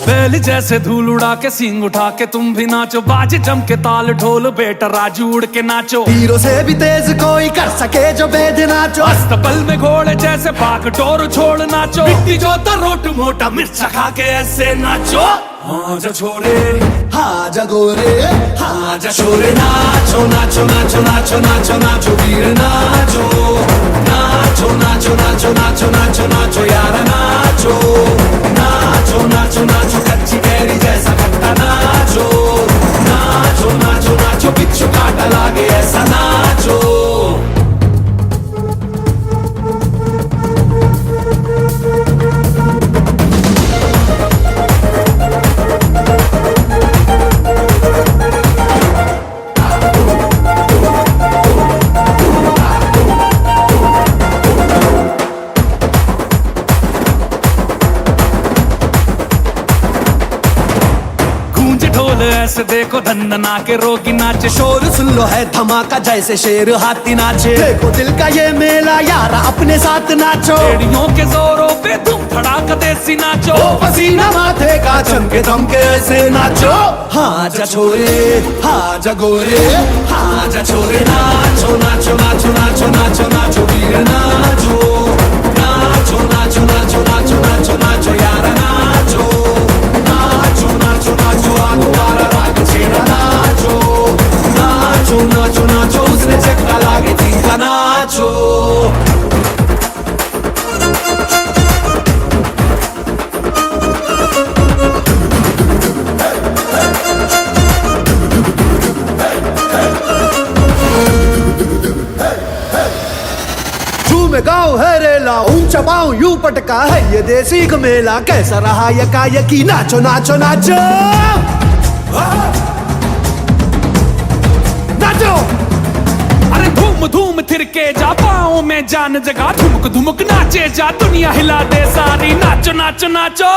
बैल जैसे धूल उड़ा के सींग उठा के तुम भी नाचो, बाजे जम के ताल ढोल बेटा राजू उड़ के नाचो। तीरों से भी तेज कोई कर सके जो बेद नाचो, अस्तबल में घोड़े जैसे भाग टोर छोड़ नाचो। मिट्टी जो रोट मोटा मिर्चा खा के ऐसे नाचो। हाँ जा छोरे हाँ जा गोरे, हाँ जा छोरे नाचो नाचो नाचो नाचो नाचो नाचो वीर नाचो नाचो नाचो नाचो नाचो नाचो नाचो यार नाचो नाचो नाचो नाचो कच्ची कैरी जैसा खट्टा नाचो नाचो नाचो नाचो बिच्छू काटा लागे ऐसा नाचो। ऐसे देखो धंधना के रोगी नाचे, शोर सुन लो है धमाका जैसे शेर हाथी नाचे। देखो दिल का ये मेला यार अपने साथ नाचो, एड़ियों के जोरों पे तुम धड़ाका देसी नाचो। पसीना माथे का चमके दमके ऐसे नाचो। हाँ जा छोरे हाँ जा गोरे, हाँ जा छोरे नाचो नाचो नाचो नाचो नाचो नाचो वीर नाचो नाचो नाचो नाचो नाचो नाचो नाचो यार नाचो नाचो नाचो नाचो आगुवारा राग छेड़ा नाचो नाचो नाचो नाचो उसने चक्का लागे थी का नाचो। में गाँव है रेला ऊंचा पाँव यूं पटका है ये देसी का मेला। कैसा रहा यकी नाचो नाचो नाचो नाचो। अरे धूम धूम थिरके जा पाँव में जान जगा, धुमक धुमक नाचे जा दुनिया हिला दे सारी। नाचो नाचो नाचो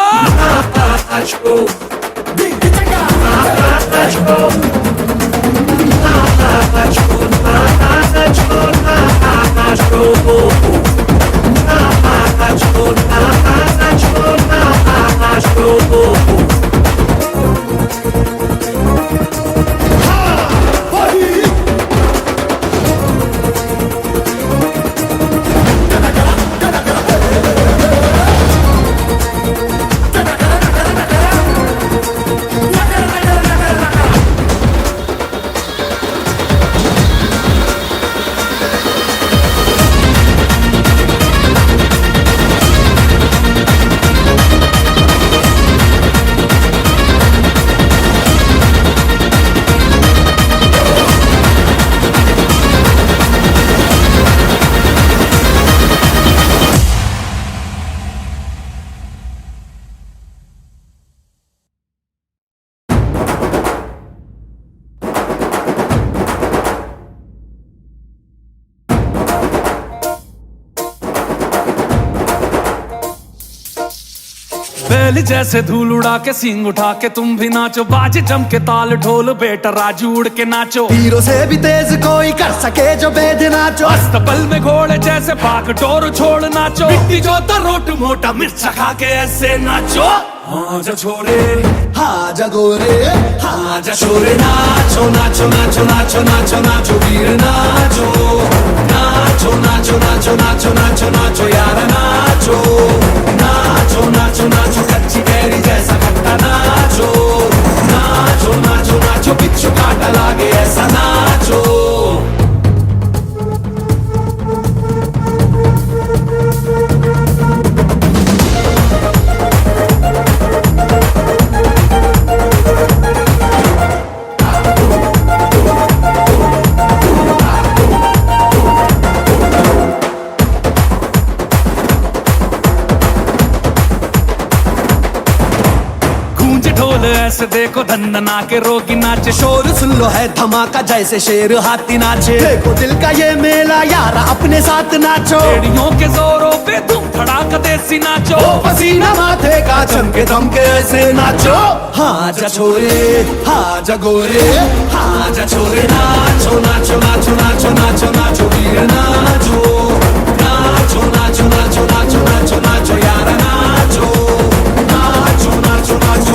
बैल जैसे धूल उड़ा के सींग उठा के तुम भी नाचो, बाजे जम के ताल ढोल बेटा राजू उड़ के नाचो। तीरों से भी तेज कोई कर सके जो बेद नाचो, अस्तबल में घोड़े जैसे भाग टोर छोड़ नाचो। मिट्टी जो रोट मोटा मिर्चा खा के ऐसे नाचो। हाँ जा छोरे हाँ जा गोरे, हाँ जा छोरे नाचो नाचो नाचो नाचो नाचो नाचो वीर नाचो नाचो नाचो नाचो नाचो नाचो नाचो यार नाचो नाचो नाचो नाचो कच्ची कैरी जैसा खट्टा नाचो नाचो नाचो नाचो बिच्छू काटा लागे ऐसा नाचो। ऐसे देखो धंधना के रोगी नाचे, शोर सुन लो है धमाका जैसे शेर हाथी नाचे। देखो दिल का ये मेला यार अपने साथ नाचो, एड़ियों के जोरों पे तुम धड़ाका देसी नाचो। पसीना माथे का चमके दमके ऐसे नाचो। हाँ जा छोरे हाँ जा गोरे, हाँ जा छोरे नाचो नाचो नाचो नाचो नाचो नाचो वीर नाचो नाचो नाचो नाचो नाचो नाचो नाचो यार नाचो नाचो नाचो नाचो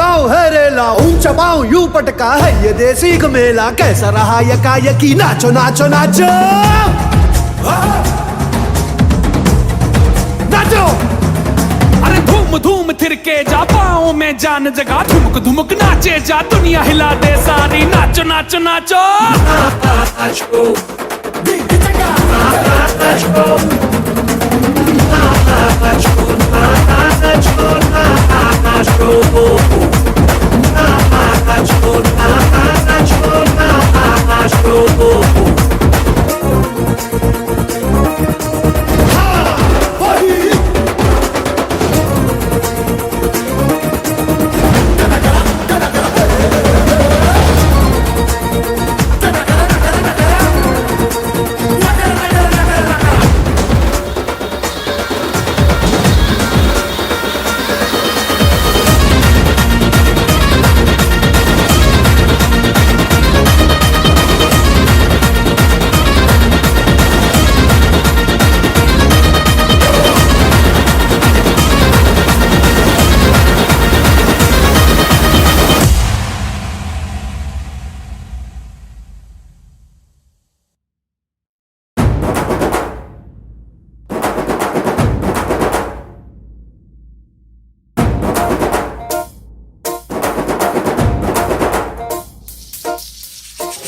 गाँव है रेला, ऊंचा पाँव यूं पटका है ये देसी मेला। कैसा रहा यकायकी, नाचो नाचो नाचो नाचो। अरे धूम धूम थिरके जा, पाँव में जान जगा, धुमक धुमक नाचे जा, दुनिया हिला दे सारी, नाचो नाचो नाचो।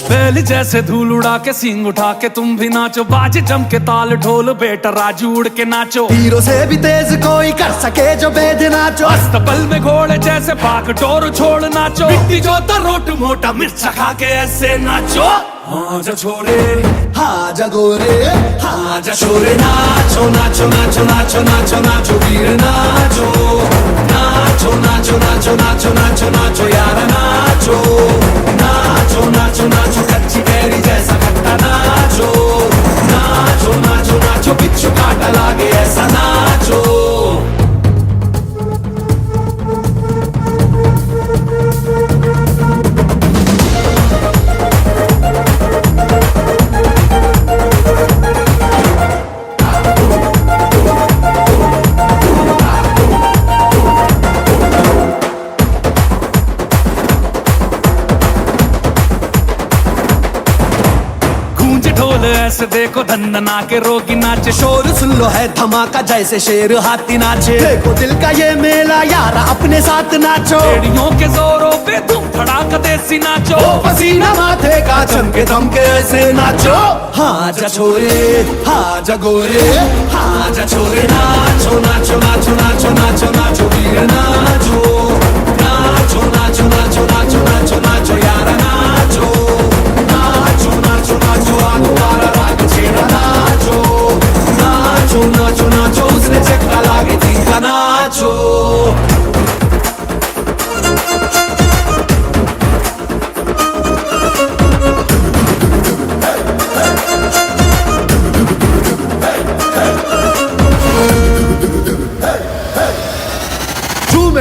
बैल जैसे धूल उड़ा के सींग उठा के तुम भी नाचो, बाजे जम के ताल ढोल, बेटा राजू उड़ के नाचो। तीरों से भी तेज कोई कर सके जो बेद नाचो, अस्तबल में घोड़े जैसे भाग टोर छोड़ नाचो, मिट्टी जो रोट मोटा मिर्चा खा के ऐसे नाचो। हाँ जा छोरे, हाँ जा गोरे, हाँ जा छोरे, नाचो नाचो नाचो नाचो नाचो नाचो वीर नाचो, नाचो नाचो नाचो नाचो नाचो नाचो यार नाचो, नाचो नाचो नाचो कच्ची कैरी जैसा खट्टा नाचो, नाचो नाचो नाचो बिच्छू काटा लागे ऐसा नाचो। ऐसे देखो धंधना के रोगी नाचे, शोर सुन लो है धमाका जैसे शेर हाथी नाचे। देखो दिल का ये मेला यार अपने साथ नाचो, एड़ियों के जोरों पे तुम धड़ाका देसी नाचो, ओ पसीना माथे का चमके दमके ऐसे नाचो। हाँ जा छोरे, हाँ जा गोरे, हाँ जा छोरे, नाचो नाचो नाचो नाचो नाचो नाचो वीर नाचो, नाचो नाचो नाचो नाचो नाचो नाचो यार नाचो, नाचो नाचो नाचो आगुवारा राग छेड़ा नाचो, नाचो नाचो नाचो उसने चक्का लागे तीखा नाचो।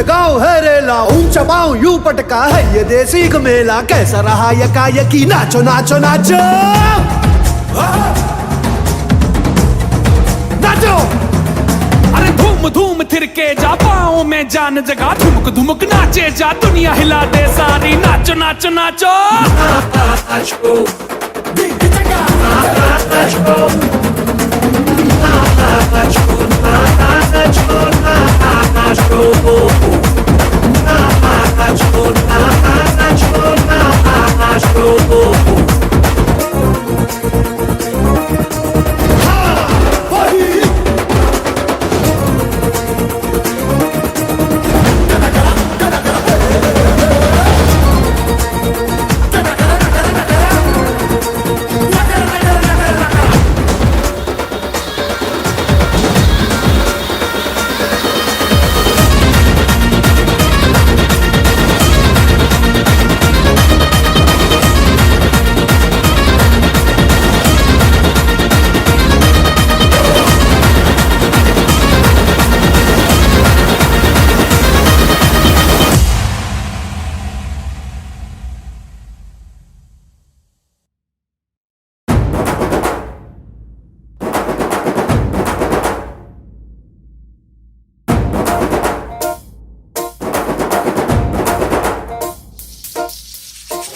गाँव है रेला, ऊंचा पाँव यूं पटका है ये देसी मेला। कैसा रहा यकायकी, नाचो नाचो नाचो नाचो। अरे धूम धूम थिरके जा, पाँव में जान जगा, धुमक धुमक नाचे जा, दुनिया हिला दे सारी, नाचो नाचो नाचो।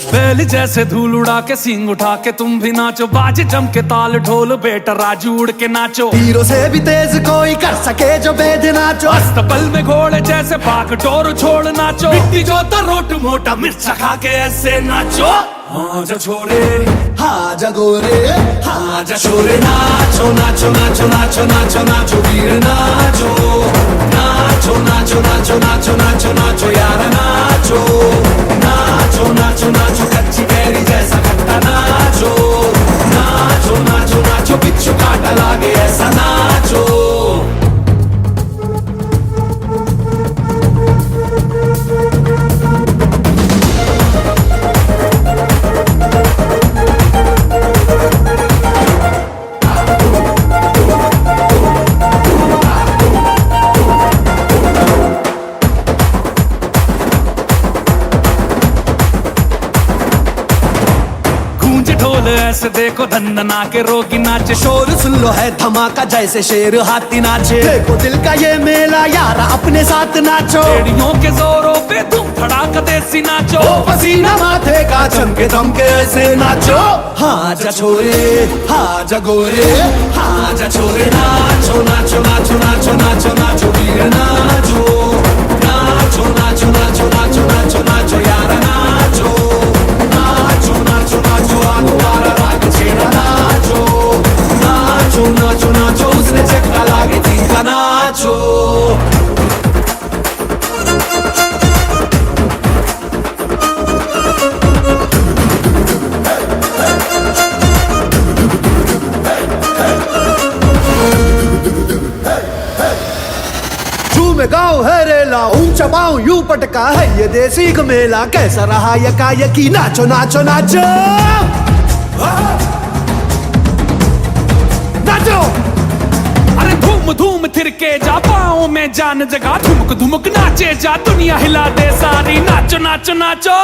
बैल जैसे धूल उड़ा के सींग उठा के तुम भी नाचो, बाजे जम के ताल ढोल बेटा राजू उड़ के नाचो। तीरों से भी तेज कोई कर सके जो बेद नाचो, अस्तबल में घोड़े जैसे भाग टोर छोड़ नाचो। मिट्टी जो रोट मोटा मिर्चा खा के ऐसे नाचो। हाँ जा छोरे हाँ जगोरे हाँ जा छोरे नाचो नाचो नाचो नाचो नाचो नाचो वीर नाचो नाचो नाचो नाचो नाचो नाचो नाचो यार नाचो नाचो नाचो नाचो कच्ची कैरी जैसा खट्टा नाचो नाचो नाचो नाचो बिच्छू काटा लागे ऐसा नाचो। ऐसे देखो धंधना के रोगी नाचे, शोर सुन लो है धमाका जैसे शेर हाथी नाचे। देखो दिल का ये मेला यार अपने साथ नाचो, एड़ियों के जोरों पे धूम धड़ाका देसी नाचो। पसीना माथे का चमके दमके ऐसे नाचो। हाँ जा छोरे हाँ जगोरे हाँ जा छोरे नाचो नाचो नाचो नाचो नाचो नाचो वीर नाचो नाचो नाचो नाचो नाचो नाचो नाचो यार नाचो नाचो नाचो नाचो आगुवारा राग छेड़ा नाचो नाचो नाचो नाचो उसने चक्का लागे तीनका नाचो। में गाँव है रेला ऊंचा पाँव यूं पटका है ये देसी का मेला। कैसा रहा यकी नाचो नाचो नाचो नाचो। अरे धूम धूम थिरके जा पाँव में जान जगा, धुमक धुमक नाचे जा दुनिया हिला दे सारी। नाचो नाचो नाचो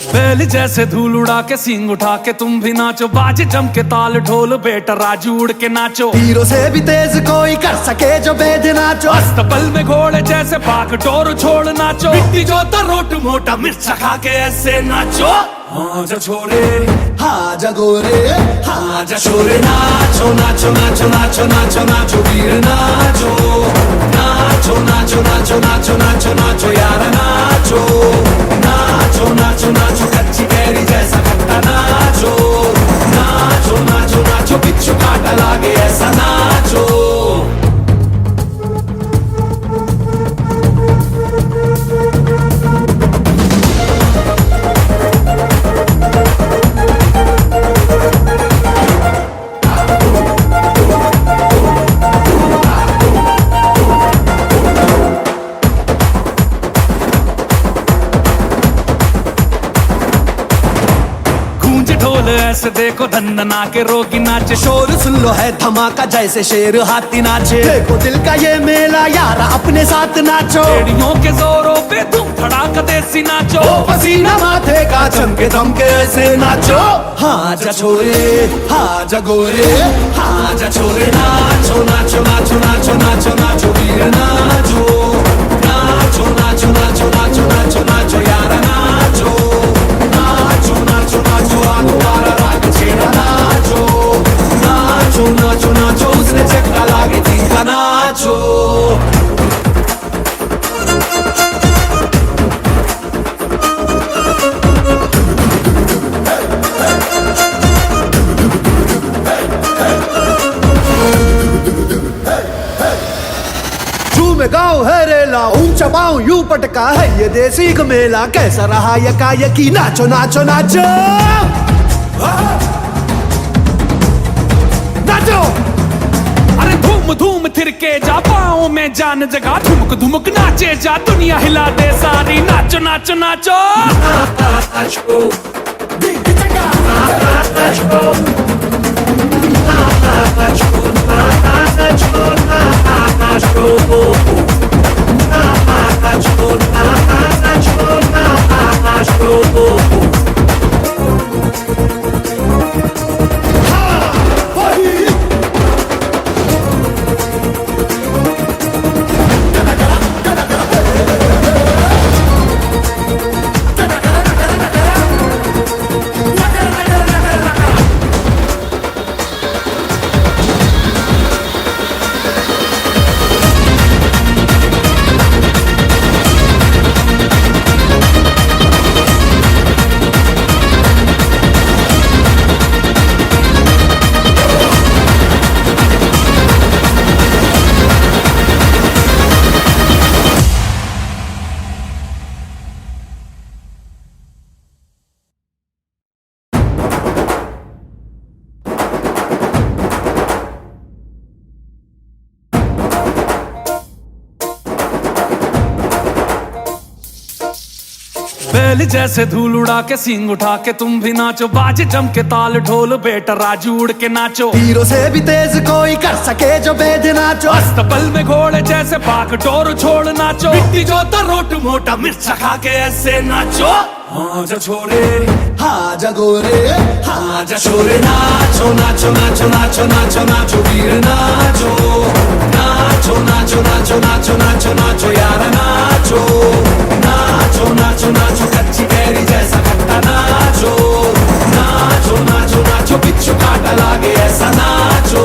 बैल जैसे धूल उड़ा के सींग उठा के तुम भी नाचो, बाजे जम के ताल ढोल बेटा राजू उड़ के नाचो। तीरों से भी तेज कोई कर सके जो बेद नाचो, अस्तबल में घोड़े जैसे भाग टोर छोड़ नाचो। मिट्टी जो रोट मोटा मिर्चा खा के ऐसे नाचो। हाँ जा छोरे हाँ जगोरे हाँ जा छोरे नाचो नाचो नाचो नाचो नाचो नाचो वीर नाचो नाचो नाचो नाचो नाचो नाचो नाचो यार नाचो नाचो नाचो नाचो कच्ची कैरी जैसा खट्टा नाचो नाचो नाचो नाचो बिच्छू काटा लागे ऐसा नाचो। ऐसे देखो धंधना के रोगी नाचे, शोर सुन लो है धमाका जैसे शेर हाथी नाचे। देखो दिल का ये मेला यार अपने साथ नाचो, एड़ियों के जोरों पे धूम धड़ाका देसी नाचो। पसीना माथे का चमके दमके ऐसे नाचो। हाँ जा छोरे हाँ जगोरे हाँ जा छोरे नाचो नाचो नाचो नाचो नाचो नाचो वीर नाचो नाचो नाचो नाचो नाचो नाचो नाचो यार नाचो नाचो नाचो नाचो झूमे गाँव है रेला, ऊंचा पाँव यूं पटका है ये देसी घमेला, कैसा रहा यकायकी नाचो नाचो नाचो नाचो। अरे धूम धूम थिरके जा, पाँव में जान जगा, ठुमक धुमक नाचे जा, दुनिया हिला दे सारी, नाचो नाचो नाचो। बैल जैसे धूल उड़ा के सींग उठा के तुम भी नाचो, बाजे जम के ताल ढोल, बेटा राजू उड़ के नाचो। तीरों से भी तेज कोई कर सके जो बेद नाचो, अस्तबल में घोड़े जैसे बाग डोर छोड़ नाचो, मिट्टी जो तो रोट मोटा मिर्चा खा के ऐसे नाचो। हाँ जा छोरे, हाँ जा गोरे, हाँ जा छोरे, नाचो नाचो नाचो नाचो नाचो नाचो वीर नाचो, नाचो नाचो नाचो नाचो नाचो नाचो यार नाचो, नाचो नाचो नाचो कच्ची कैरी जैसा खट्टा नाचो, नाचो नाचो नाचो बिच्छू काटा लागे ऐसा नाचो।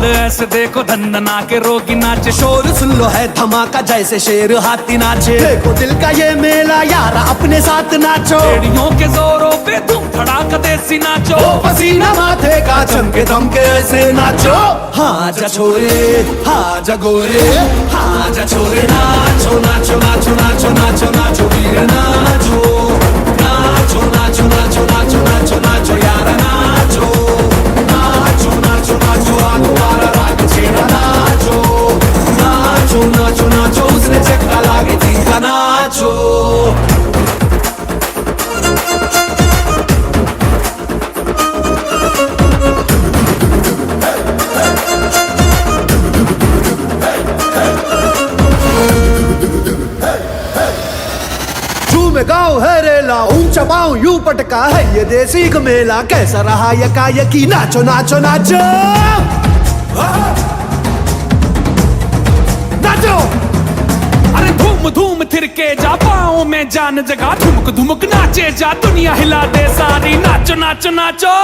ऐसे देखो धंधना के रोगी नाचे, शोर सुन लो है धमाका जैसे शेर हाथी नाचे, देखो दिल का ये मेला यार अपने साथ नाचो, एड़ियों के जोरों पे धूम धड़ाका देसी नाचो, ओ पसीना माथे का चमके दमके ऐसे नाचो। हाँ जा छोरे, हाँ जा गोरे, हाँ जा छोरे, नाचो नाचो नाचो नाचो नाचो नाचो वीर नाचो, नाचो नाचो नाचो नाचो नाचो नाचो यार नाचो, नाचो नाचो नाचो आगवारा राग छेड़ा नाचो, नाचो नाचो नाचो उसने चक्का लागे तीखा नाचो। झूमे गाँव है रेला, ऊंचा पाँव यूं पटका है ये देसी घमेला, कैसा रहा यकायकी नाचो नाचो नाचो नाचो। अरे धूम धूम थिरके जा, पाँव में जान जगा, ठुमक धुमक नाचे जा, दुनिया हिला दे सारी, नाचो नाचो नाचो।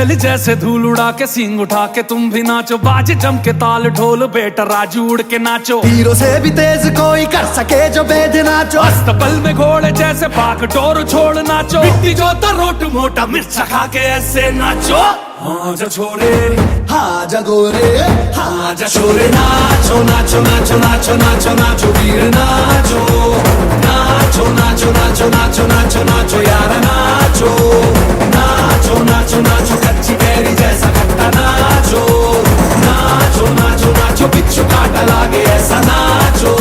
बैल जैसे धूल उड़ा के सींग उठा के तुम भी नाचो, बाजे जम के ताल ढोल बेटा राजू उड़ के नाचो। तीरों से भी तेज कोई कर सके जो बेद नाचो, अस्तबल में घोड़े जैसे भाग डोर छोड़ नाचो। मिट्टी जो तो रोट मोटा मिर्चा खा के ऐसे नाचो। हाँ जा छोरे हाँ जगोरे हाँ जा छोरे नाचो नाचो नाचो नाचो नाचो नाचो वीर नाचो नाचो नाचो नाचो नाचो नाचो नाचो यार नाचो नाचो नाचो नाचो कच्ची कैरी जैसा खट्टा नाचो नाचो नाचो नाचो बिच्छू काटा लागे ऐसा नाचो।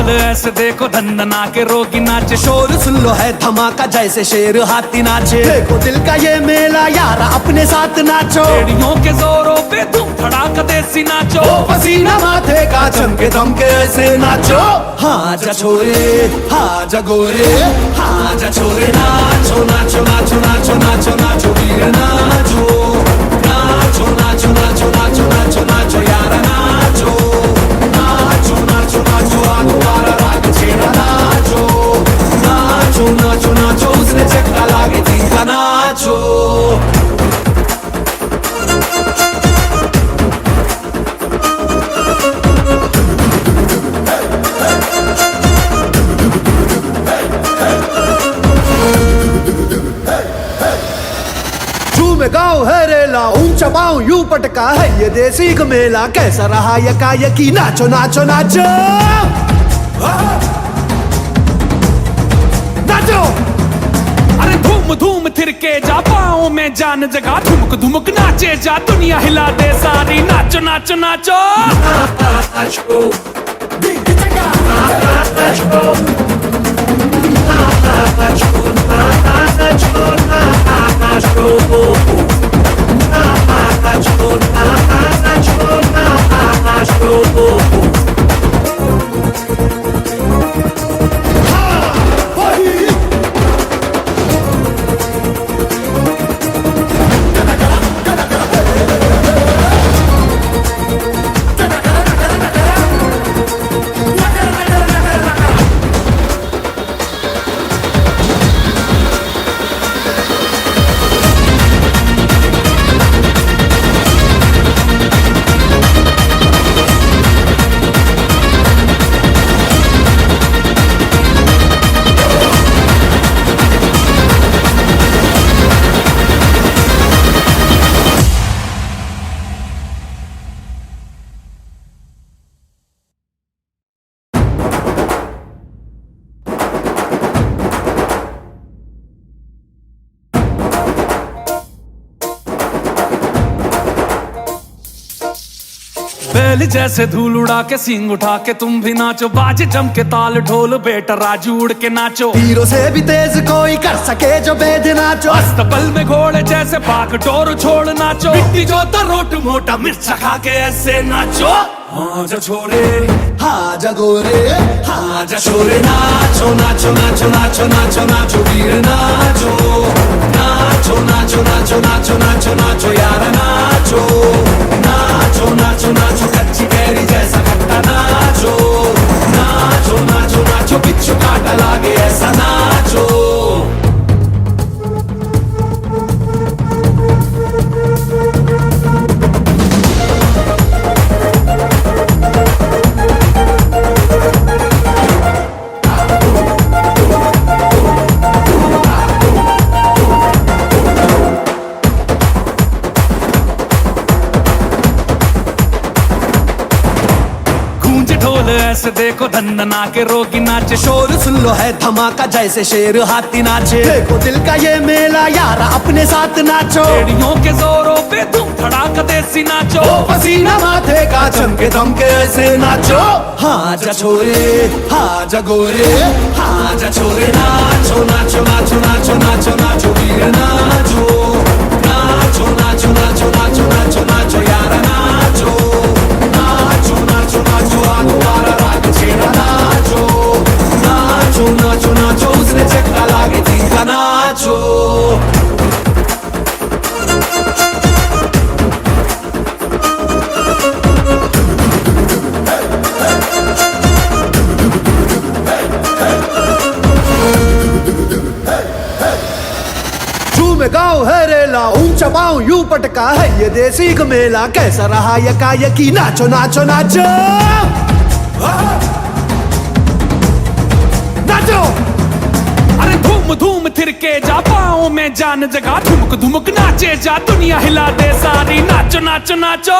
ऐसे देखो धंधना के रोगी नाचे, शोर सुन लो है धमाका जैसे शेर हाथी नाचे। देखो दिल का ये मेला यार अपने साथ नाचो, एड़ियों के जोरों पे धूम धड़ाका देसी नाचो। पसीना माथे का चमके दमके ऐसे नाचो। हाँ जा छोरे हाँ जा गोरे हाँ जा छोरे नाचो नाचो नाचो नाचो नाचो नाचो वीर नाचो नाचो नाचो नाचो नाचो नाचो नाचो यार नाचो नाचो नाचो नाचो आगुवारा राग छेड़ा नाचो नाचो नाचो नाचो उसने चक्का लागे तीखा नाचो। में गाँव है रेला ऊंचा पाँव यूं पटका है ये देसी मेला। कैसा रहा यकायकी नाचो नाचो नाचो नाचो। अरे धूम धूम थिरके जा पाँव में जान जगा, धुमक धुमक नाचे जा दुनिया हिला दे सारी। नाचो नाचो नाचो बैल जैसे धूल उड़ा के सींग उठा के तुम भी नाचो, बाजे जम के ताल ढोल बेटा राजू उड़ के नाचो। तीरों से भी तेज कोई कर सके जो बेद नाचो, अस्तबल में घोड़े जैसे भाग डोर छोड़ नाचो। मिट्टी जो तो रोट मोटा मिर्चा खा के ऐसे नाचो। हाँ जा छोरे हाँ जा गोरे हाँ जा छोरे नाचो नाचो नाचो नाचो नाचो नाचो वीर नाचो नाचो नाचो नाचो नाचो नाचो नाचो यार नाचो नाचो नाचो नाचो कच्ची कैरी जैसा खट्टा नाचो नाचो नाचो नाचो बिच्छू काटा लागे ऐसा नाचो। ऐसे देखो धंधना के रोगी नाचे, शोर सुन लो है धमाका जैसे शेर हाथी नाचे। देखो दिल का ये मेला यार अपने साथ नाचो, एड़ियों के जोरों पे धूम धड़ाका देसी नाचो। पसीना माथे का चमके दमके ऐसे नाचो। हाँ जा छोरे हाँ जा गोरे हाँ जा छोरे नाचो नाचो नाचो नाचो नाचो नाचो वीर नाचो नाचो नाचो नाचो नाचो नाचो नाचो यार नाचो नाचो नाचो नाचो ऊंचा पाँव यूं पटका है ये देसी घमेला, कैसा रहा यकायकी नाचो नाचो नाचो नाचो। अरे धूम धूम थिरके जा, पाँव में जान जगा, ठुमक धुमक नाचे जा, दुनिया हिला दे सारी, नाचो नाचो नाचो।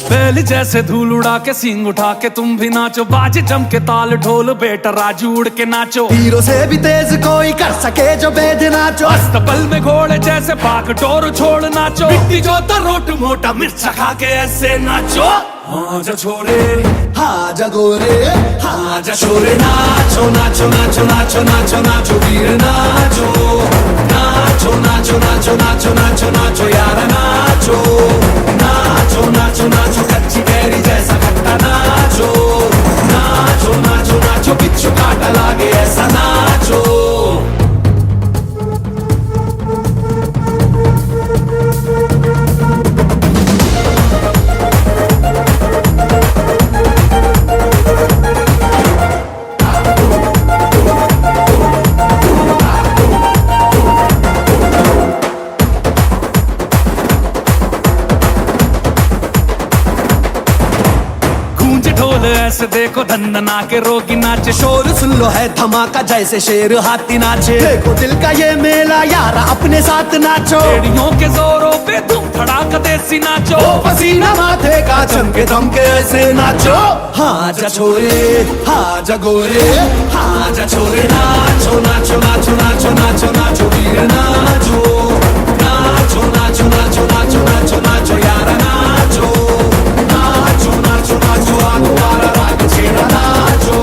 बैल जैसे धूल उड़ा के सींग उठा के तुम भी नाचो, बाजे जम के ताल ढोल, बेटा राजू उड़ के नाचो। तीरों से भी तेज कोई कर सके जो बेद नाचो, अस्तबल में घोड़े जैसे भाग डोर छोड़ नाचो, मिट्टी जो रोट मोटा मिर्चा खा के ऐसे नाचो। हाँ जा छोरे, हाँ जा गोरे, हाँ जा छोरे, नाचो नाचो नाचो नाचो नाचो नाचो वीर नाचो, नाचो नाचो नाचो नाचो नाचो नाचो यार नाचो, नाचो नाचो नाचो कच्ची कैरी जैसा खट्टा नाचो, नाचो नाचो नाचो बिच्छू काटा लागे ऐसा नाचो। ऐसे देखो धंधना के रोगी नाचे, शोर सुन लो है धमाका जैसे शेर हाथी नाचे, देखो दिल का ये मेला यार अपने साथ नाचो, एड़ियों के जोरों पे धूम धड़ाका देसी नाचो, पसीना माथे का चमके दमके ऐसे नाचो। हाँ जा छोरे, हाँ जा गोरे, हाँ जा छोरे, नाचो नाचो नाचो नाचो नाचो नाचो वीर नाचो, नाचो नाचो नाचो नाचो नाचो नाचो यार नाचो, नाचो नाचो नाचो आगो वाला राग छेड़ा नाचो,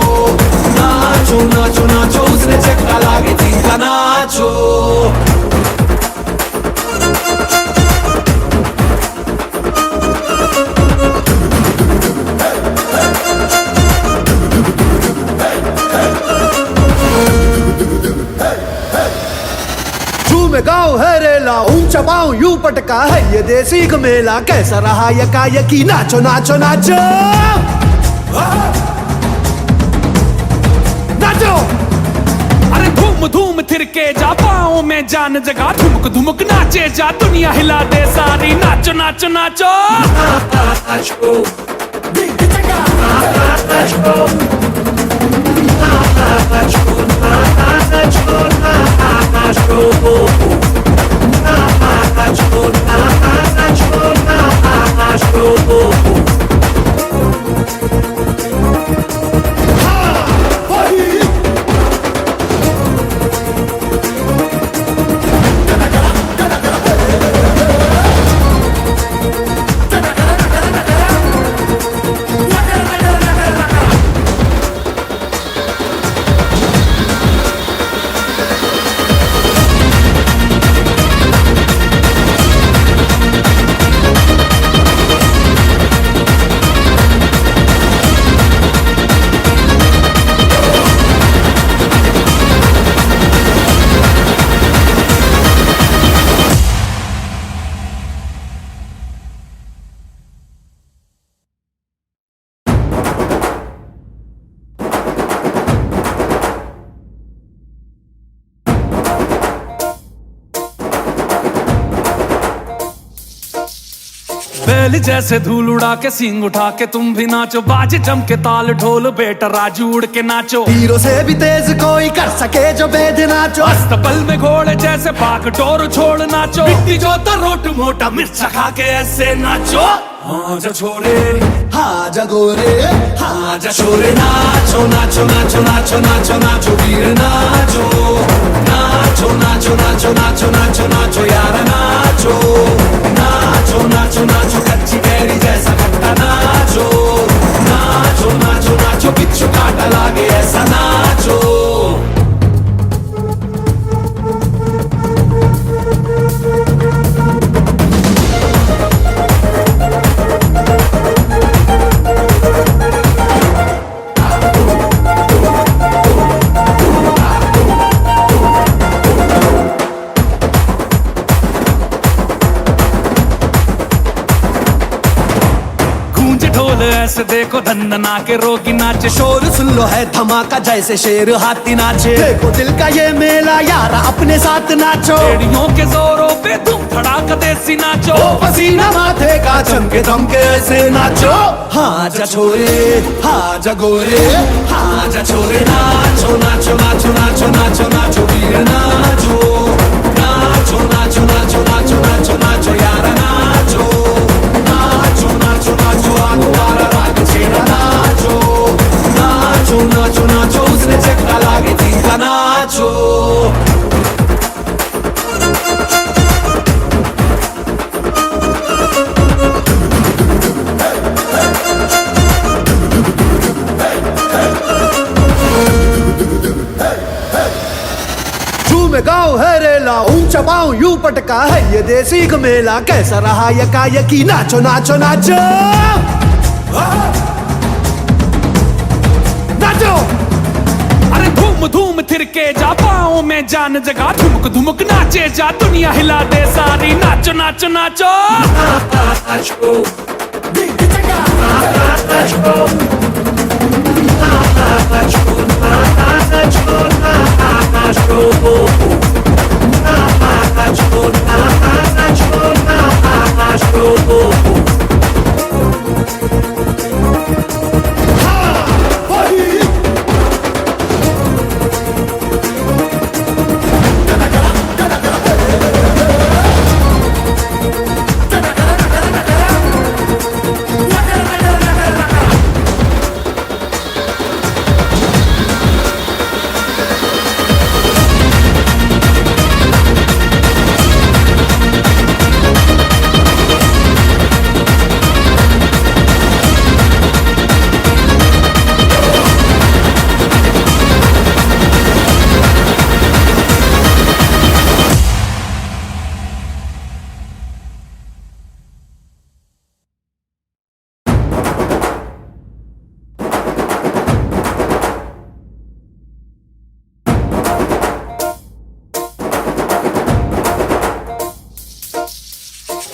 नाचो नाचो नाचो उसने चक्का लागे जिनका नाचो। में गाँव है रेला, ऊंचा पाँव यूं पटका है ये देसी घमेला, कैसा रहा यकायकी नाचो नाचो नाचो नाचो। अरे धूम धूम थिरके जा, पाँव में जान जगा, ठुमक धुमक नाचे जा, दुनिया हिला दे सारी, नाचो नाचो नाचो। बैल जैसे धूल उड़ा के सींग उठा के तुम भी नाचो, बाजे जम के ताल ढोल बेटा राजू उड़ के नाचो। तीरों से भी तेज कोई कर सके जो बेद नाचो, अस्तबल में घोड़े जैसे भाग डोर छोड़ नाचो। मिट्टी जो रोट मोटा मिर्चा खा के ऐसे नाचो। हाँ जा छोरे हाँ जगोरे हाँ जा छोरे नाचो नाचो नाचो नाचो नाचो नाचो वीर नाचो नाचो नाचो नाचो नाचो नाचो नाचो यार नाचो नाचो नाचो नाचो कच्ची कैरी जैसा खट्टा नाचो नाचो नाचो नाचो बिच्छू काटा लागे ऐसा नाचो। ऐसे देखो धंधना के रोगी नाचे, शोर सुन लो है धमाका जैसे शेर हाथी नाचे। देखो दिल का ये मेला यार अपने साथ नाचो, एड़ियों के जोरों पे धूम धड़ाका देसी नाचो। पसीना माथे का चमके दमके ऐसे नाचो। हाँ जा छोरे हाँ जा गोरे हाँ जा छोरे नाचो नाचो नाचो नाचो नाचो नाचो वीर नाचो नाचो नाचो नाचो नाचो नाचो नाचो यार नाचो नाचो नाचो नाचो आगुवारा राग छेड़ा नाचो नाचो नाचो नाचो उसने चक्का लागे तीखा नाचो। में गाँव है रेला ऊंचा पाँव यूं पटका है ये देसी मेला। कैसा रहा यकायकी नाचो नाचो नाचो नाचो। अरे धूम धूम थिरके जा पाँव में जान जगा, धुमक धुमक नाचे जा दुनिया हिला दे सारी। नाचो नाचो नाचो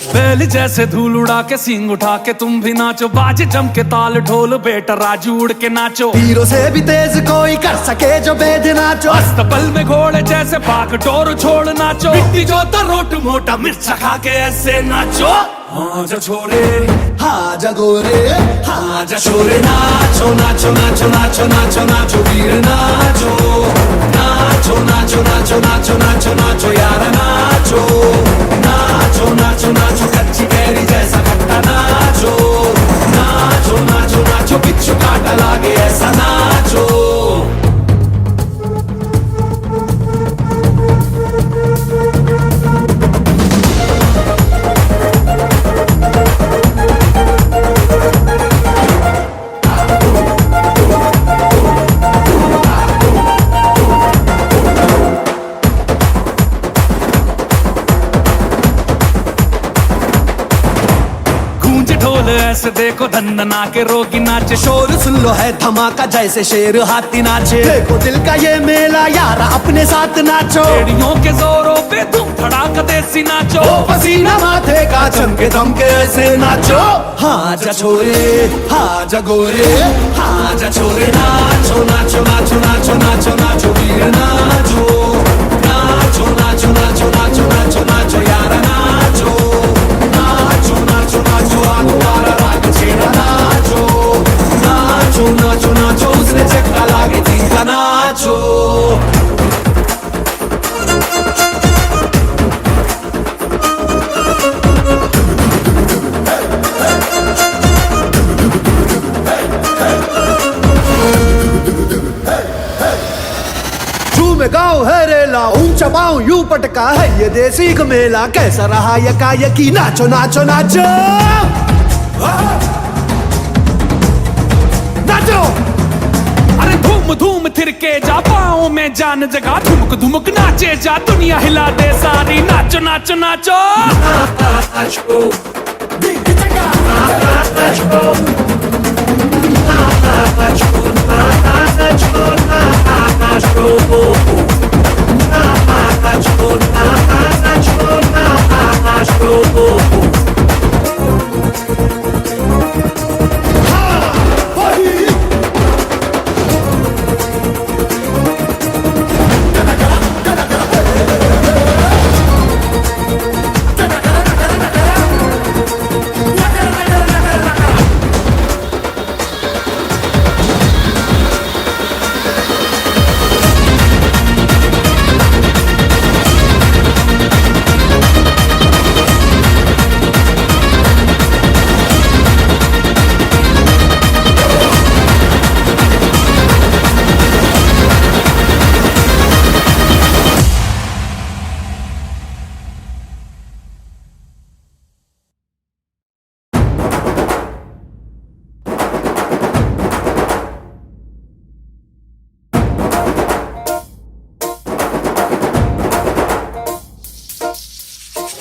बैल जैसे धूल उड़ा के सींग उठा के तुम भी नाचो, बाजे जम के ताल ढोल बेटा राजू उड़ के नाचो। तीरों से भी तेज कोई कर सके जो बेद नाचो, अस्तबल में घोड़े जैसे भाग डोर छोड़ नाचो। मिट्टी जो रोट मोटा मिर्चा खा के ऐसे नाचो। हाँ जा छोरे हाँ जा गोरे हाँ जा छोरे नाचो नाचो नाचो नाचो नाचो नाचो वीर नाचो नाचो नाचो नाचो नाचो नाचो नाचो यार नाचो नाचो नाचो नाचो कच्ची कैरी जैसा खट्टा नाचो नाचो नाचो नाचो बिच्छू काटा लागे ऐसा नाचो। ऐसे देखो धंधना के रोगी नाचे, शोर सुन लो है धमाका जैसे शेर हाथी नाचे। देखो दिल का ये मेला यार अपने साथ नाचो, एड़ियों के जोरों पे धूम धड़ाका देसी नाचो। पसीना माथे का चमके दमके ऐसे नाचो। हाँ जा छोरे हाँ जा गोरे हाँ जा छोरे नाचो नाचो नाचो नाचो नाचो नाचो वीर नाचो नाचो नाचो नाचो नाचो नाचो नाचो यार नाचो नाचो नाचो नाचो झूमे गाँव है रेला, ऊंचा पाँव यूं पटका है ये देसी घमेला, कैसा रहा यकायकी नाचो नाचो नाचो नाचो। अरे धूम धूम थिरके जा, पाँव में जान जगा, धुमक धुमक नाचे जा, दुनिया हिला दे सारी, नाचो नाचो नाचो।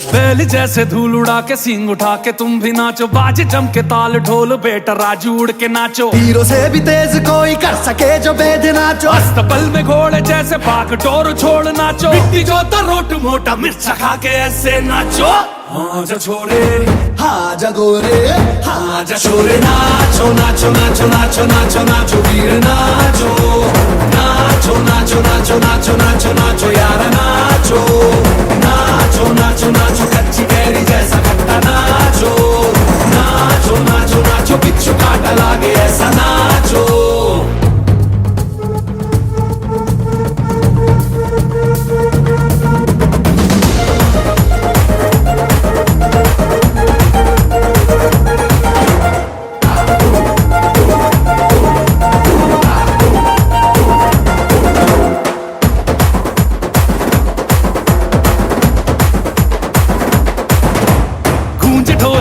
बैल जैसे धूल उड़ा के सींग उठा के तुम भी नाचो, बाजे जम के ताल ढोल, बेटा राजू उड़ के नाचो। तीरों से भी तेज कोई कर सके जो बेद नाचो, अस्तबल में घोड़े जैसे भाग टोर छोड़ नाचो, मिट्टी जो रोट मोटा मिर्चा खा के ऐसे नाचो। हाँ जा छोरे, हाँ जा गोरे, हाँ जा छोरे, नाचो नाचो नाचो नाचो नाचो नाचो वीर नाचो, नाचो नाचो नाचो नाचो नाचो नाचो यार नाचो, नाचो नाचो नाचो कच्ची कैरी जैसा खट्टा नाचो, नाचो नाचो नाचो बिच्छू काटा लागे ऐसा नाचो।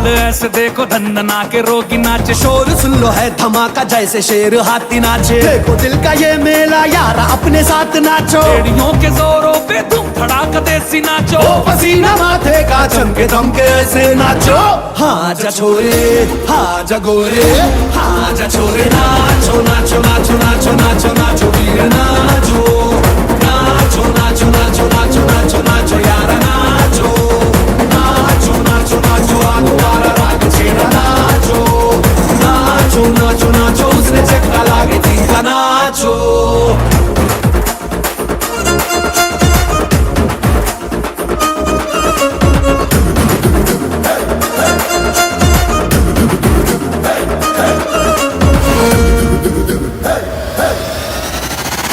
ऐसे देखो धंधना के रोगी नाचे, शोर सुन लो है धमाका जैसे शेर हाथी नाचे, देखो दिल का ये मेला यारा अपने साथ नाचो, एड़ियों के जोरों पे धूम धड़ाका देसी नाचो, पसीना माथे का चमके दमके ऐसे नाचो। हाँ जा छोरे, हाँ जा गोरे, हाँ जा छोरे, नाचो नाचो नाचो नाचो नाचो नाचो वीर नाचो, नाचो नाचो नाचो नाचो नाचो नाचो यार नाचो, नाचो नाचो नाचो आगुवारा राग छेड़ा नाचो, नाचो नाचो नाचो उसने चक्का लागे तीखा नाचो।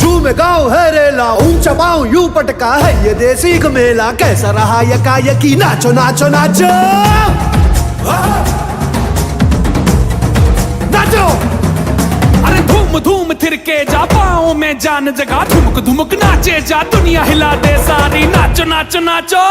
झूमे गाँव है रेला, ऊंचा पाँव यूं पटका है ये देसी घमेला, कैसा रहा यकायकी नाचो नाचो नाचो नाचो। अरे धूम धूम थिरके जा, पाँव में जान जगा, धुमक धुमक नाचे जा, दुनिया हिला दे सारी, नाचो नाचो नाचो।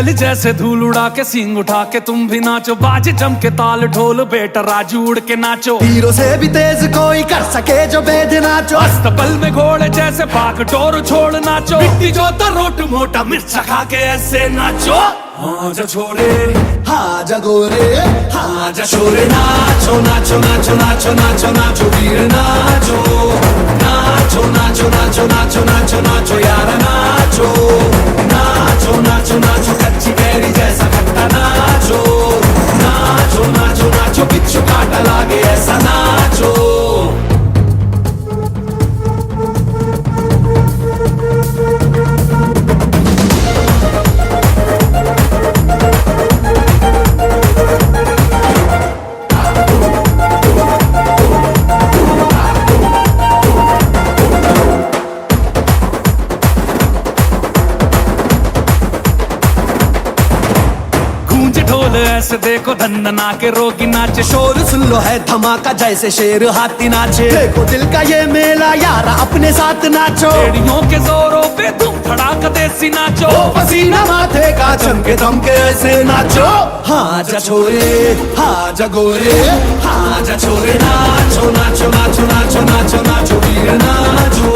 बैल जैसे धूल उड़ा के सींग उठा के तुम भी नाचो, बाजे जम के ताल ढोल बेटा राजू उड़ के नाचो। तीरों से भी तेज कोई कर सके जो बेद नाचो, अस्तबल में घोड़े जैसे भाग डोर छोड़ नाचो। मिट्टी जो रोट मोटा मिर्चा खा के ऐसे नाचो। हाँ जा छोरे हाँ जगोरे हाँ जा छोरे नाचो नाचो नाचो नाचो नाचो नाचो वीर नाचो नाचो नाचो नाचो नाचो नाचो नाचो यार नाचो नाचो नाचो नाचो कच्ची कैरी जैसा खट्टा नाचो नाचो नाचो नाचो बिच्छू काटा लागे ऐसा नाचो। ऐसे देखो धंधना के रोगी नाचे, शोर सुन लो है धमाका जैसे शेर हाथी नाचे। देखो दिल का ये मेला यार अपने साथ नाचो, एड़ियों के जोरों पे धूम धड़ाका देसी नाचो। पसीना माथे का चमके दमके ऐसे नाचो। हाँ जा छोरे हाँ जा गोरे हाँ जा छोरे नाचो नाचो नाचो नाचो नाचो नाचो वीर नाचो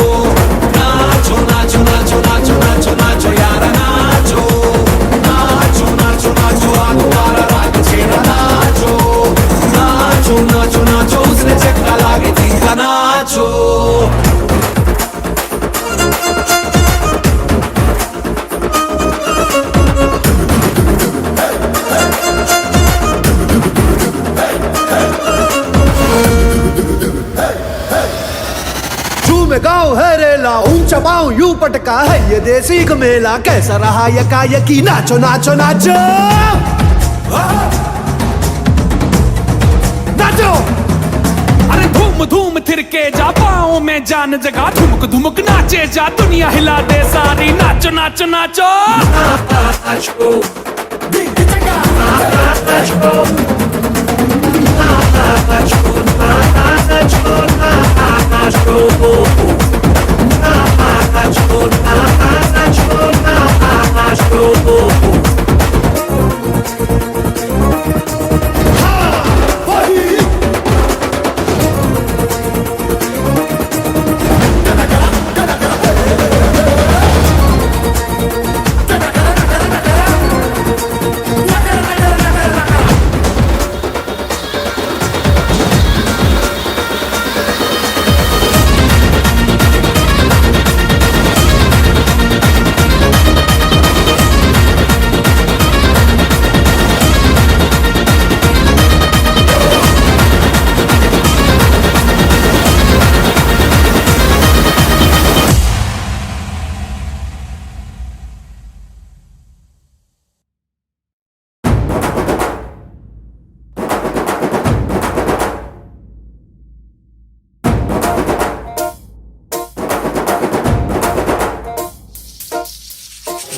नाचो नाचो नाचो नाचो नाचो नाचो यार नाचो नाचो नाचो नाचो आगुवारा राग छेड़ा नाचो नाचो नाचो नाचो उसने चक्का लागे तीखा नाचो। में गाँव है रेला ऊंचा पाँव यूं पटका है ये देसी का मेला। कैसा रहा यकी नाचो नाचो नाचो नाचो। अरे धूम धूम थिरके जा पाँव में जान जगा, धुमक धुमक नाचे जा दुनिया हिला दे सारी। नाचो नाचो नाचो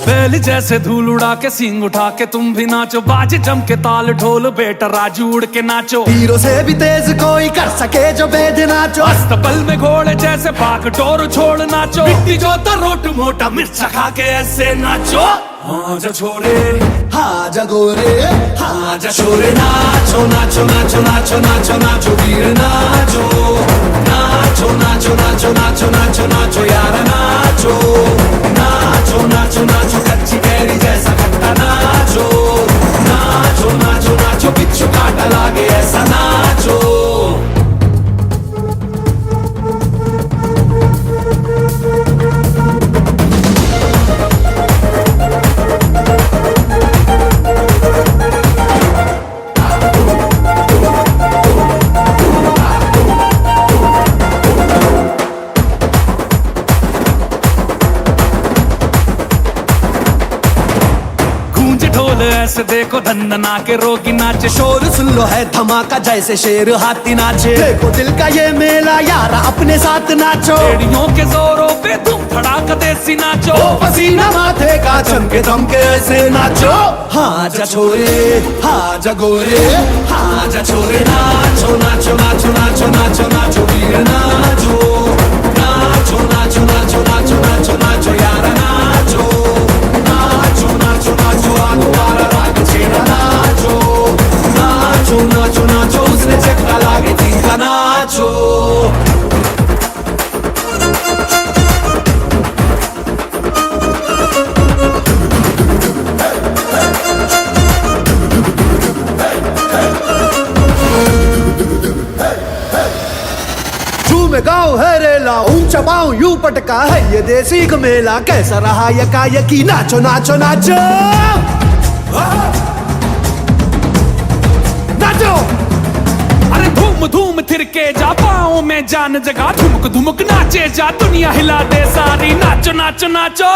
बैल जैसे धूल उड़ा के सींग उठा के तुम भी नाचो, बाजे जम के ताल ढोल बेटा राजू उड़ के नाचो। तीरों से भी तेज कोई कर सके जो बेद नाचो, अस्तबल में घोड़े जैसे भाग डोर छोड़ नाचो। मिट्टी जो रोट मोटा मिर्चा खा के ऐसे नाचो। हाँ जा छोरे हाँ जा गोरे हाँ जा छोरे नाचो नाचो नाचो नाचो नाचो नाचो वीर नाचो नाचो नाचो नाचो नाचो नाचो नाचो यार नाचो नाचो नाचो नाचो कच्ची कैरी जैसा खट्टा नाचो नाचो नाचो नाचो बिच्छू काटा लागे ऐसा नाचो। ऐसे देखो धंधना के रोगी नाचे, शोर सुन लो है धमाका जैसे शेर हाथी नाचे। देखो दिल का ये मेला यार अपने साथ नाचो, एड़ियों के जोरों पे धूम धड़ाका देसी नाचो। पसीना माथे का चमके दमके ऐसे नाचो। हाँ जा छोरे हाँ जा गोरे हाँ जा छोरे नाचो नाचो नाचो नाचो नाचो नाचो वीर नाचो नाचो नाचो नाचो नाचो नाचो नाचो यार नाचो नाचो नाचो नाचो झूमे गाँव है रेला, ऊंचा पाँव यूं पटका है ये देसी मेला। कैसा रहा यकायकी, नाचो नाचो नाचो नाचो। अरे धूम धूम थिरके जा, पाँव में जान जगा, धुमक धुमक नाचे जा, दुनिया हिला दे सारी, नाचो नाचो नाचो।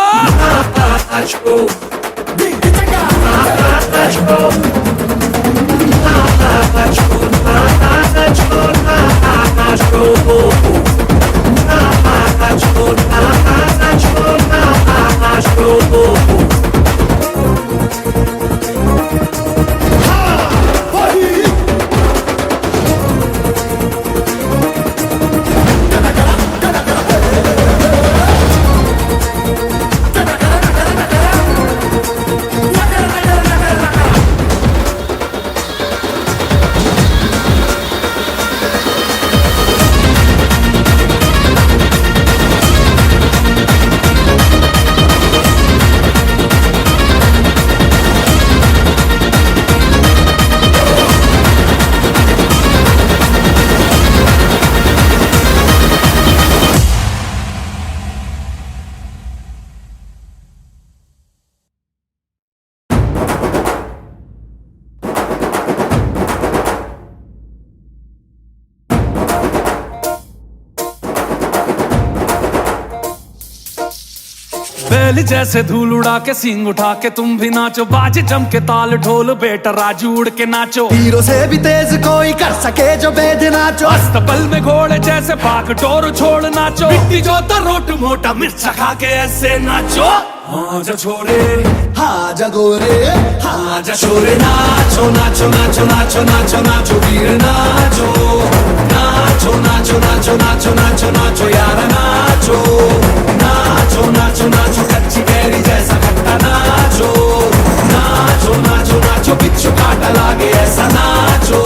बैल जैसे धूल उड़ा के सींग उठा के तुम भी नाचो, बाजे जम के ताल ढोल, बेटा राजू उड़ के नाचो। तीरों से भी तेज कोई कर सके जो भेद नाचो, अस्तबल में घोड़े जैसे भाग डोर छोड़ नाचो, मिट्टी जो रोट मोटा मिर्चा खा के ऐसे नाचो। हाँ जा छोरे, हाँ जगोरे, हाँ जा छोरे, नाचो नाचो नाचो नाचो नाचो नाचो वीर नाचो, नाचो नाचो नाचो नाचो नाचो नाचो यार नाचो, नाचो नाचो नाचो कच्ची कैरी जैसा खट्टा नाचो, नाचो नाचो नाचो बिच्छू काटा लागे ऐसा नाचो।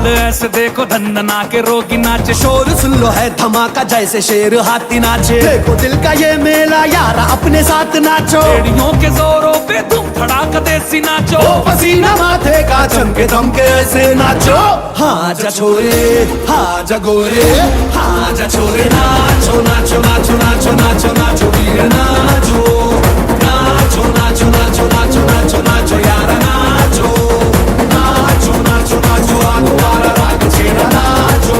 ऐसे देखो धंधना के रोगी नाचे, शोर सुन लो है धमाका जैसे शेर हाथी नाचे। देखो दिल का ये मेला यारा अपने साथ नाचो, एड़ियों के जोरों पे तुम धड़ाका देसी नाचो, पसीना माथे का चमके दमके ऐसे नाचो। हाँ जा छोरे, हाँ जा गोरे, हाँ जा छोरे, नाचो नाचो नाचो नाचो नाचो नाचो वीर नाचो, नाचो नाचो नाचो नाचो नाचो नाचो यार नाचो, नाचो नाचो नाचो आगुवारा राग छेड़ा नाचो,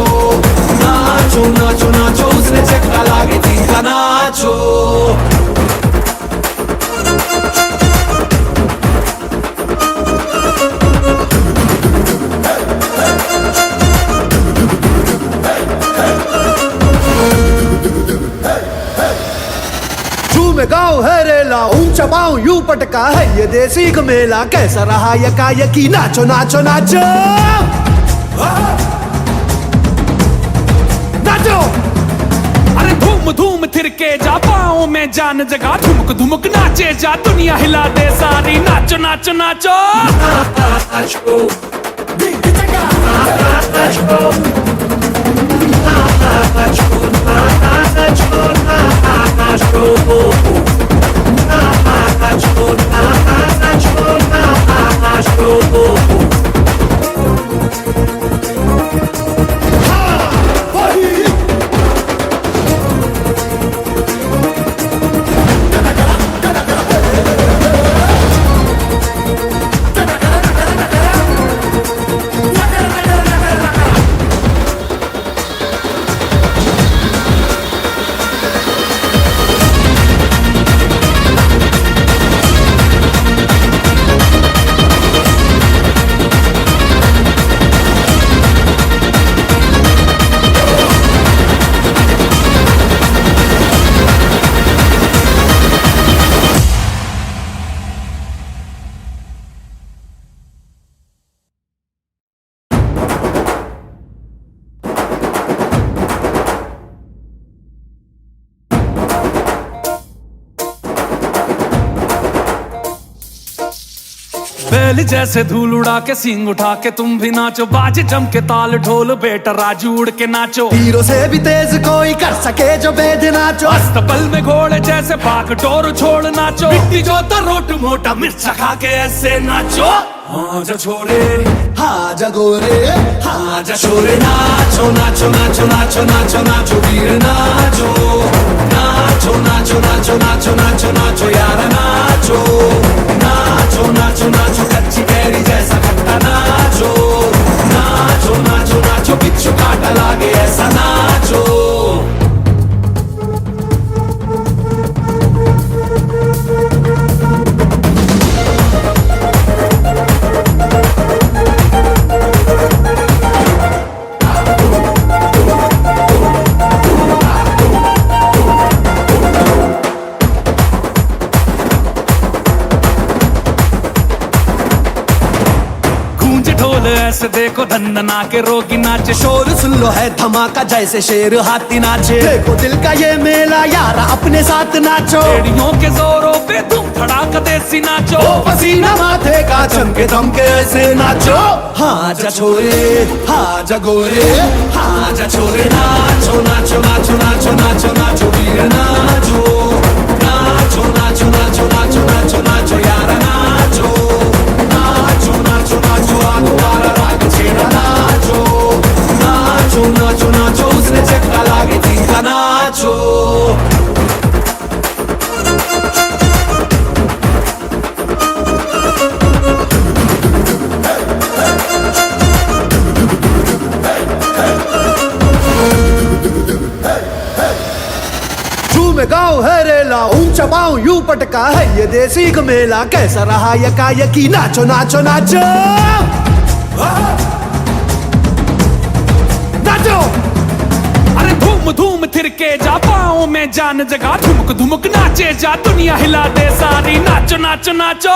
नाचो नाचो नाचो उसने चक्का लागे तीखा नाचो। झूमे गाँव है रेला, ऊंचा पाँव यूं पटका है ये देसी मेला। कैसा रहा यकायकी, नाचो नाचो नाचो नाचो। अरे धूम धूम थिरके जा, पाँव में जान जगा, धुमक धुमक नाचे जा, दुनिया हिला दे सारी, नाचो नाचो नाचो। बैल जैसे धूल उड़ा के सींग उठा के तुम भी नाचो, बाजे जम के ताल ढोल बेटा राजू उड़ के नाचो। तीरों से भी तेज कोई कर सके जो भेद नाचो, अस्तबल में घोड़े जैसे भाग डोर छोड़ नाचो। मिट्टी जो रोट मोटा मिर्चा खा के ऐसे नाचो। हाँ जा छोरे हाँ जगोरे हाँ जा छोरे नाचो नाचो नाचो नाचो नाचो नाचो वीर नाचो नाचो नाचो नाचो नाचो नाचो नाचो यार नाचो नाचो नाचो नाचो कच्ची कैरी जैसा खट्टा नाचो नाचो नाचो नाचो बिच्छू काटा लागे ऐसा नाचो। ऐसे देखो धंधना के रोगी नाचे, शोर सुन लो है धमाका जैसे शेर हाथी नाचे। देखो दिल का ये मेला यार अपने साथ नाचो, एड़ियों के जोरों पे तुम धड़ाका देसी नाचो। पसीना माथे का चमके दमके ऐसे नाचो। हाँ जा छोरे हाँ जा गोरे हाँ जा छोरे नाचो नाचो नाचो नाचो नाचो नाचो वीर नाचो नाचो नाचो नाचो नाचो नाचो नाचो यार नाचो नाचो नाचो नाचो आगुवारा राग छेड़ा नाचो नाचो नाचो नाचो उसने चक्का लागे तीखा नाचो। में गाँव है रेला ऊंचा पाँव यूं पटका है ये देसी का मेला। कैसा रहा यकी नाचो नाचो नाचो नाचो। अरे धूम धूम थिरके जा पाँव में जान जगा, धुमक धुमक नाचे जा दुनिया हिला दे सारी। नाचो नाचो नाचो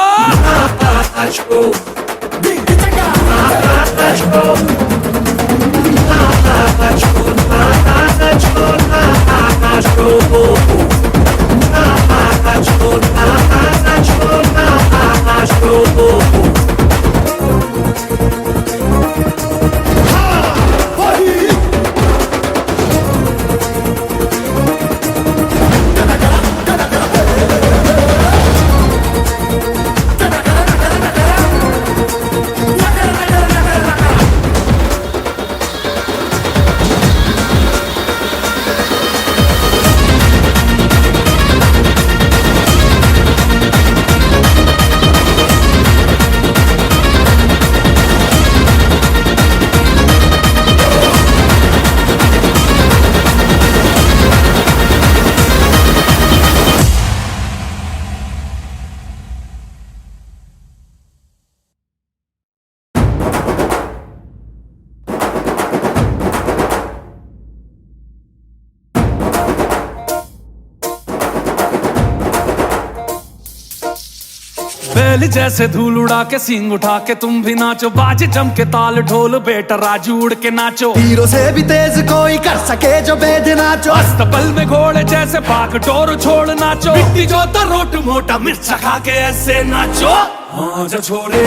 बैल जैसे धूल उड़ा के सींग उठा के तुम भी नाचो, बाजे जम के ताल ढोल बेटा राजू उड़ के नाचो। तीरों से भी तेज कोई कर सके जो भेद नाचो, अस्तबल में घोड़े जैसे भाग डोर छोड़ नाचो। मिट्टी जो रोट मोटा मिर्चा खा के ऐसे नाचो। हाँ जा छोरे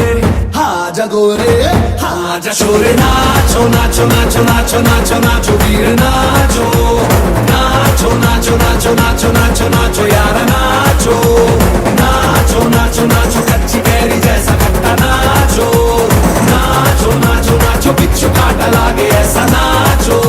हाँ जा गोरे हाँ जा छोरे नाचो नाचो नाचो नाचो नाचो नाचो वीर नाचो नाचो नाचो नाचो नाचो नाचो नाचो यार नाचो नाचो नाचो नाचो कच्ची कैरी जैसा खट्टा नाचो नाचो नाचो नाचो बिच्छू काटा लागे ऐसा नाचो।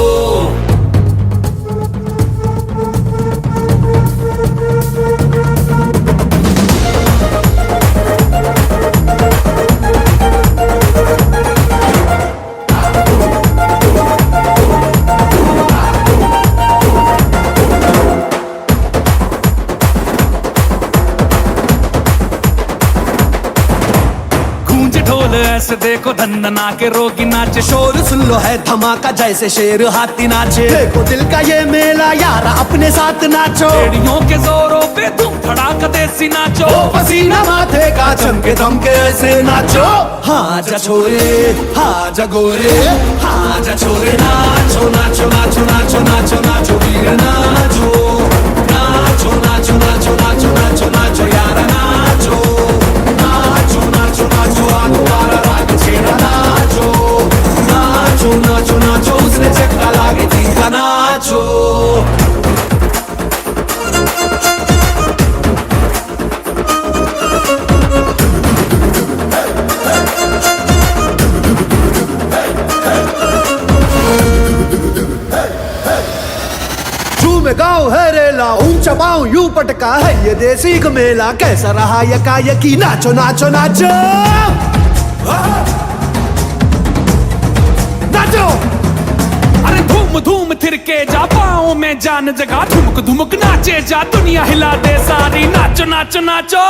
ऐसे देखो धंधना के रोगी नाचे, शोर सुन लो है धमाका जैसे शेर हाथी नाचे। देखो दिल का ये मेला यार अपने साथ नाचो, एड़ियों के जोरों पे तुम धड़ाका देसी नाचो। पसीना माथे का चमके दमके ऐसे नाचो। हाँ जा छोरे हाँ जा गोरे हाँ जा छोरे नाचो नाचो नाचो नाचो नाचो नाचो वीर नाचो नाचो नाचो नाचो नाचो नाचो नाचो यार नाचो नाचो नाचो नाचो हरेला ऊंचा पाँव यूं पटका है ये देसी घमेला कैसा रहा यकायकी नाचो नाचो नाचो नाचो अरे धूम धूम थिरके जा पाँव में जान जगा ठुमक धुमक नाचे जा दुनिया हिला दे सारी नाचो नाचो नाचो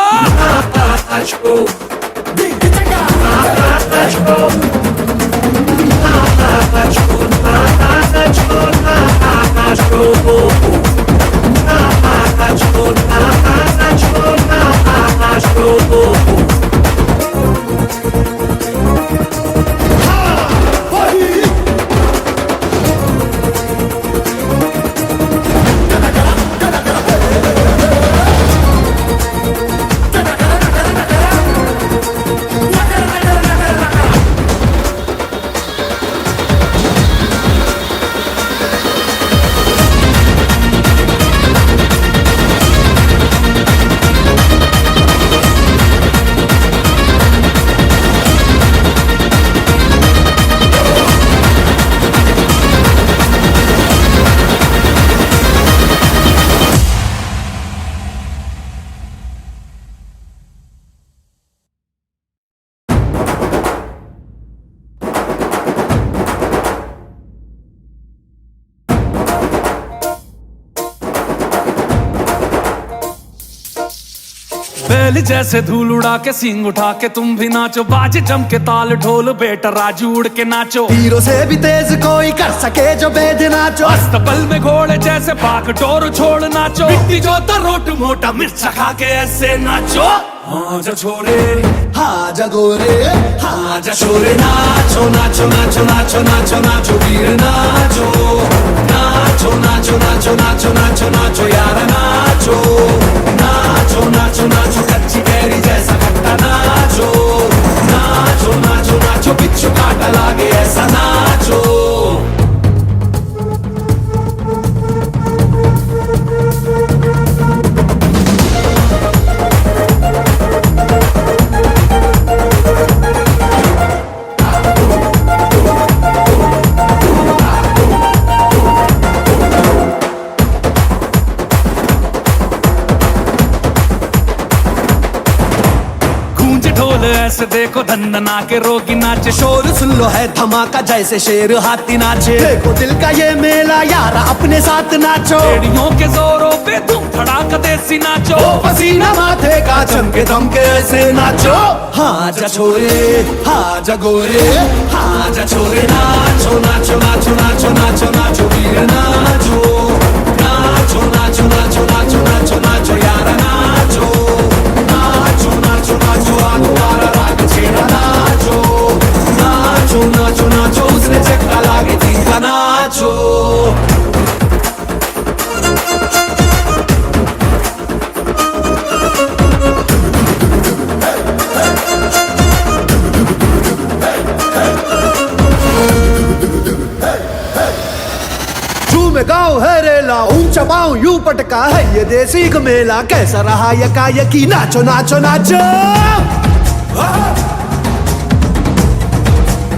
बैल जैसे धूल उड़ा के सींग उठा के तुम भी नाचो बाजे जम के ताल ढोल बेटा राजू उड़ के नाचो तीरों से भी तेज कोई कर सके जो भेद नाचो अस्तबल में घोड़े जैसे भाग डोर छोड़ नाचो मिट्टी जो रोट मोटा मिर्चा खा के ऐसे नाचो हाँ जा छोरे हाँ जगोरे हाँ जा छोरे नाचो नाचो नाचो नाचो नाचो नाचो वीर नाचो नाचो नाचो नाचो नाचो नाचो नाचो यार नाचो नाचो नाचो नाचो कच्ची कैरी जैसा खट्टा नाचो नाचो नाचो नाचो बिच्छू काटा लागे ऐसा नाचो ऐसे देखो धन्ना के रोगी नाचे शोर सुन लो है धमाका जैसे शेर हाथी नाचे देखो दिल का ये मेला यार अपने साथ नाचो एड़ियों के जोरों पे तुम धड़ाका देसी नाचो पसीना माथे का चमके दमके ऐसे नाचो हाँ जा छोरे हाँ जा गोरे हाँ जा छोरे नाचो नाचो नाचो नाचो नाचो नाचो वीर नाचो नाचो नाचो नाचो नाचो नाचो नाचो यार नाचो नाचो नाचो नाचो आगुवारा राग छेड़ा नाचो नाचो नाचो नाचो उसने चक्का लागे तीखा नाचो में गाँव है रेला ऊंचा पाँव यूं पटका है ये देसी घमेला कैसा रहा यकायकी नाचो नाचो नाचो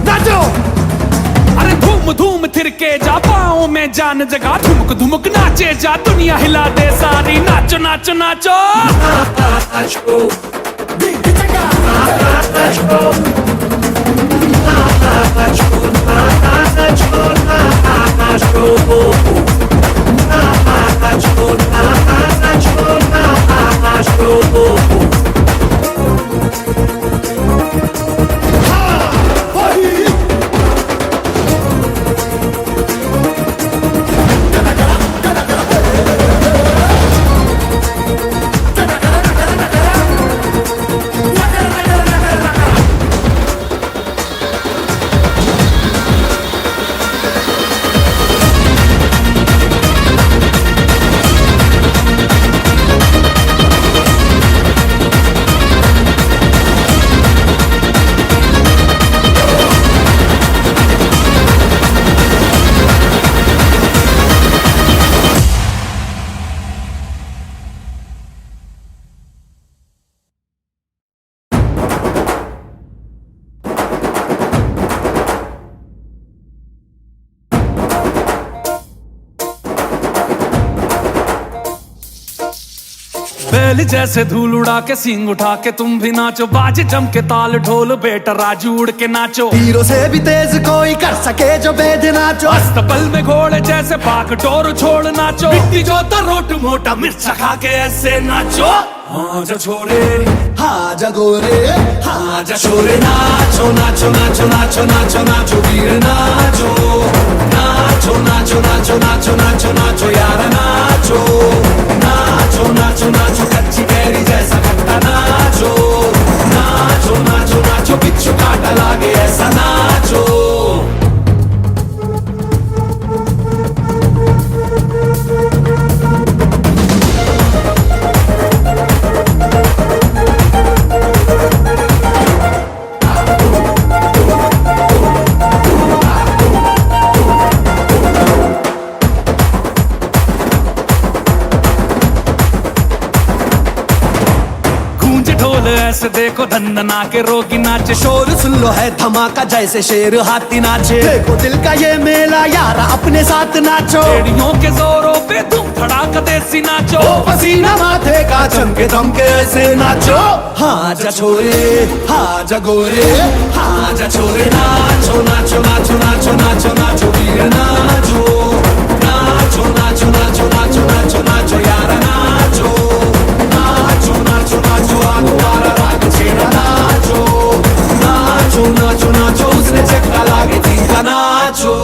नाचो अरे धूम धूम थिरके जा पाँव में जान जगा ठुमक धुमक नाचे जा दुनिया हिला दे सारी नाचो नाचो नाचो कोयल जैसे धूल उड़ा के सींग उठा के तुम भी नाचो, बाजे जम के ताल ढोल बेटा राजू उड़ के नाचो। हीरो से भी तेज कोई कर सके जो बेद नाचो, अस्तबल में घोड़े जैसे भाग डोर छोड़ नाचो। मिट्टी जो रोट मोटा मिर्चा खा के ऐसे नाचो। हाँ जा छोरे हाँ जगोरे हाँ जा छोरे नाचो नाचो नाचो नाचो नाचो नाचो वीर नाचो नाचो नाचो नाचो नाचो नाचो नाचो यार नाचो नाचो नाचो नाचो कच्ची कैरी जैसा खट्टा नाचो नाचो नाचो नाचो बिच्छू काटा लागे ऐसा नाचो। ऐसे देखो धंधना के रोगी नाचे, शोर सुन लो है धमाका जैसे शेर हाथी नाचे। देखो दिल का ये मेला यारा अपने साथ नाचो, एड़ियों के जोरों पे धूम धड़ाका देसी नाचो। ओ पसीना माथे का चमके दमके ऐसे नाचो। हाँ जा छोरे हाँ जा गोरे हाँ जा छोरे नाचो नाचो नाचो नाचो नाचो नाचो वीर नाचो नाचो नाचो नाचो नाचो नाचो नाचो यार नाचो नाचो नाचो नाचो आगुवारा राग छेड़ा नाचो नाचो नाचो नाचो उसने चक्का लागे तीखा नाचो।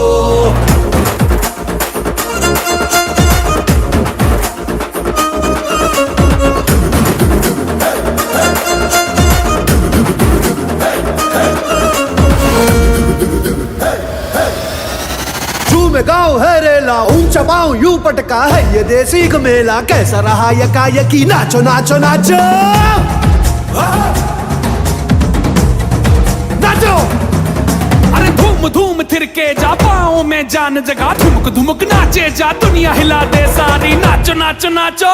में गाँव है रेला ऊंचा पाँव यूं पटका है ये देसी मेला। कैसा रहा यकी नाचो नाचो नाचो नाचो। अरे धूम धूम थिरके जा पाँव में जान जगा, धुमक धुमक नाचे जा दुनिया हिला दे सारी। नाचो नाचो नाचो नाचो